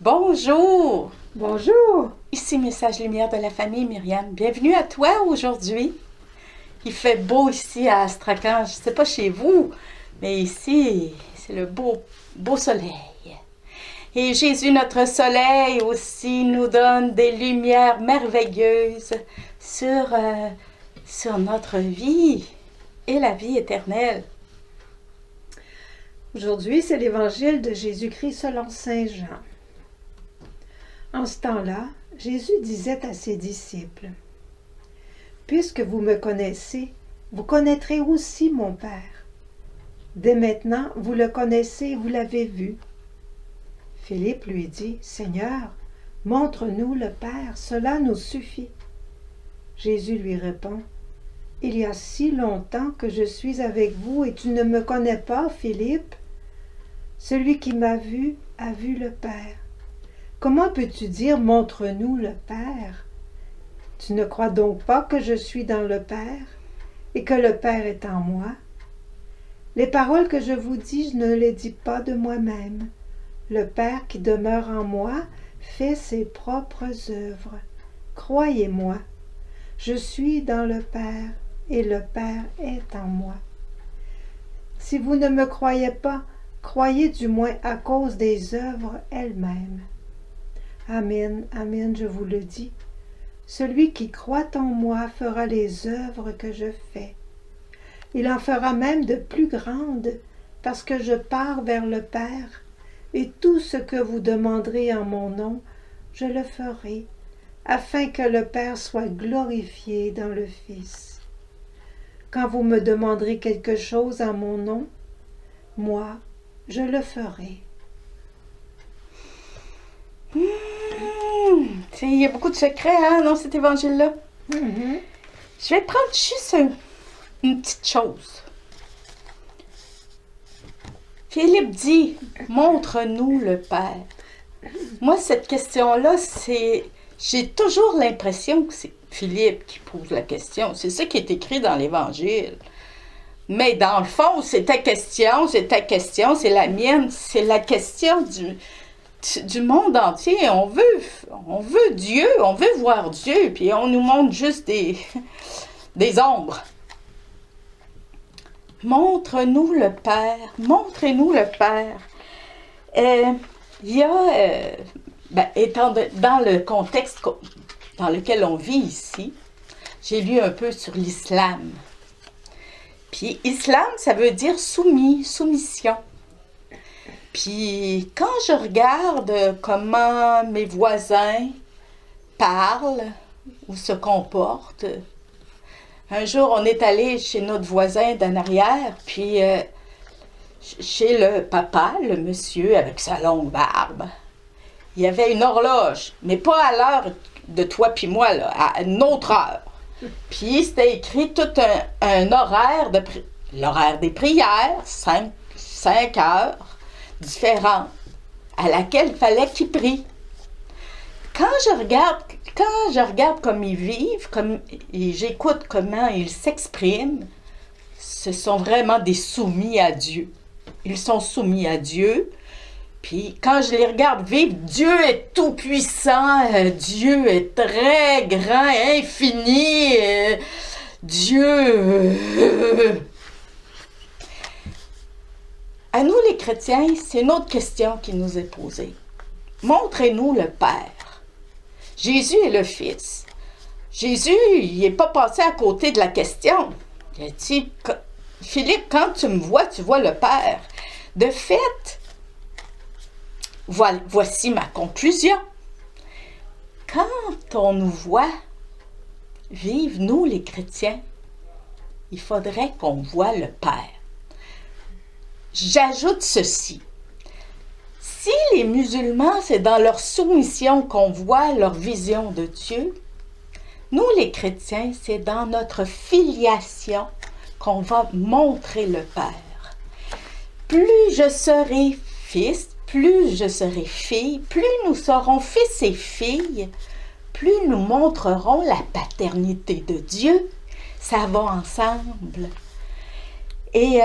Bonjour! Bonjour! Ici Message Lumière de la famille Myriam. Bienvenue à toi aujourd'hui. Il fait beau ici à Astrakhan. Je ne sais pas chez vous, mais ici, c'est le beau soleil. Et Jésus, notre soleil, aussi nous donne des lumières merveilleuses sur notre vie et la vie éternelle. Aujourd'hui, c'est l'évangile de Jésus-Christ selon Saint Jean. En ce temps-là, Jésus disait à ses disciples, « Puisque vous me connaissez, vous connaîtrez aussi mon Père. Dès maintenant, vous le connaissez et vous l'avez vu. » Philippe lui dit, « Seigneur, montre-nous le Père, cela nous suffit. » Jésus lui répond, « Il y a si longtemps que je suis avec vous et tu ne me connais pas, Philippe. Celui qui m'a vu a vu le Père. Comment peux-tu dire « Montre-nous le Père » ? Tu ne crois donc pas que je suis dans le Père et que le Père est en moi? Les paroles que je vous dis, je ne les dis pas de moi-même. Le Père qui demeure en moi fait ses propres œuvres. Croyez-moi, je suis dans le Père et le Père est en moi. Si vous ne me croyez pas, croyez du moins à cause des œuvres elles-mêmes. Amen, amen, je vous le dis. Celui qui croit en moi fera les œuvres que je fais. Il en fera même de plus grandes, parce que je pars vers le Père, et tout ce que vous demanderez en mon nom, je le ferai, afin que le Père soit glorifié dans le Fils. Quand vous me demanderez quelque chose en mon nom, moi, je le ferai. Il y a beaucoup de secrets dans cet évangile-là. Je vais prendre juste une petite chose. Philippe dit, montre-nous le Père. Moi, cette question-là, j'ai toujours l'impression que c'est Philippe qui pose la question. C'est ça qui est écrit dans l'Évangile. Mais dans le fond, c'est ta question, c'est la mienne, c'est la question du monde entier. On veut Dieu, on veut voir Dieu, puis on nous montre juste des ombres. Montre-nous le Père, montrez-nous le Père. Il y a, étant dans le contexte dans lequel on vit ici, j'ai lu un peu sur l'islam. Puis islam, ça veut dire soumission. Puis quand je regarde comment mes voisins parlent ou se comportent, un jour on est allé chez notre voisin d'en arrière, puis chez le papa, le monsieur avec sa longue barbe, il y avait une horloge, mais pas à l'heure de toi puis moi, là, à une autre heure. Puis c'était écrit tout un horaire, l'horaire des prières, 5 heures différentes, à laquelle il fallait qu'il prie. Quand je regarde comme ils vivent, et j'écoute comment ils s'expriment, ce sont vraiment des soumis à Dieu. Ils sont soumis à Dieu. Puis quand je les regarde vivre, Dieu est tout puissant, Dieu est très grand, infini, Dieu. À nous les chrétiens, c'est une autre question qui nous est posée. Montrez-nous le Père. Jésus est le Fils. Jésus, il n'est pas passé à côté de la question. Il a dit, Philippe, quand tu me vois, tu vois le Père. De fait, voici ma conclusion. Quand on nous voit vivre, nous les chrétiens, il faudrait qu'on voit le Père. J'ajoute ceci. Si les musulmans, c'est dans leur soumission qu'on voit leur vision de Dieu, nous les chrétiens, c'est dans notre filiation qu'on va montrer le Père. Plus je serai fils, plus je serai fille, plus nous serons fils et filles, plus nous montrerons la paternité de Dieu. Ça va ensemble. Et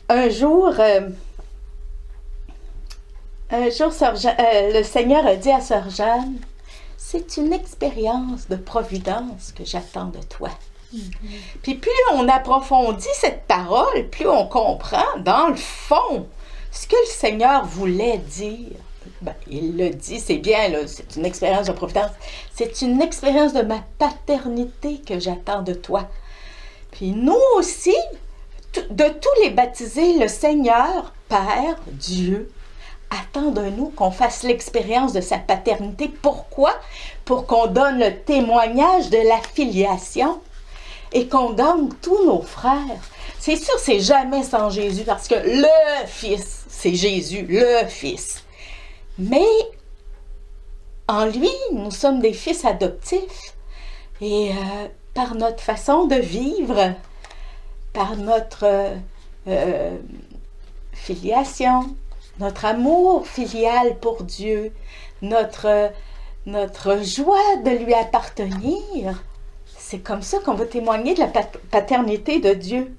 un jour, Un jour, le Seigneur a dit à Sœur Jeanne, « C'est une expérience de providence que j'attends de toi. » Puis plus on approfondit cette parole, plus on comprend, dans le fond, ce que le Seigneur voulait dire. Ben, il le dit, c'est bien, là, c'est une expérience de providence. C'est une expérience de ma paternité que j'attends de toi. Puis nous aussi, de tous les baptisés, le Seigneur, Père, Dieu, attend de nous qu'on fasse l'expérience de sa paternité. Pourquoi? Pour qu'on donne le témoignage de la filiation et qu'on gagne tous nos frères. C'est sûr, c'est jamais sans Jésus, parce que le Fils, c'est Jésus, le Fils. Mais en lui, nous sommes des fils adoptifs. Et par notre façon de vivre, par notre filiation, notre amour filial pour Dieu, notre joie de lui appartenir, c'est comme ça qu'on va témoigner de la paternité de Dieu.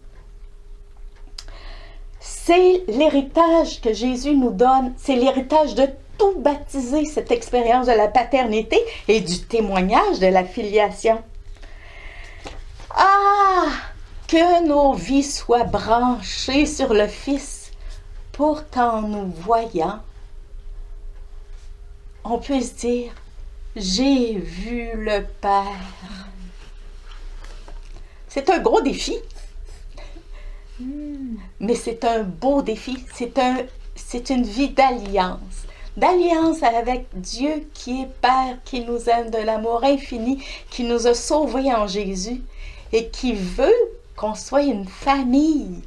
C'est l'héritage que Jésus nous donne, c'est l'héritage de tout baptisé, cette expérience de la paternité et du témoignage de la filiation. Ah! Que nos vies soient branchées sur le Fils pour qu'en nous voyant, on puisse dire « J'ai vu le Père ». C'est un gros défi, mais c'est un beau défi. C'est une vie d'alliance avec Dieu qui est Père, qui nous aime de l'amour infini, qui nous a sauvés en Jésus et qui veut qu'on soit une famille.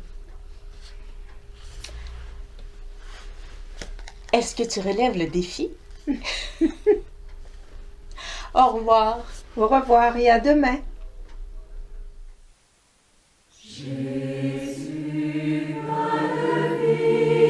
Est-ce que tu relèves le défi? Au revoir. Au revoir et à demain. Jésus, ma vie.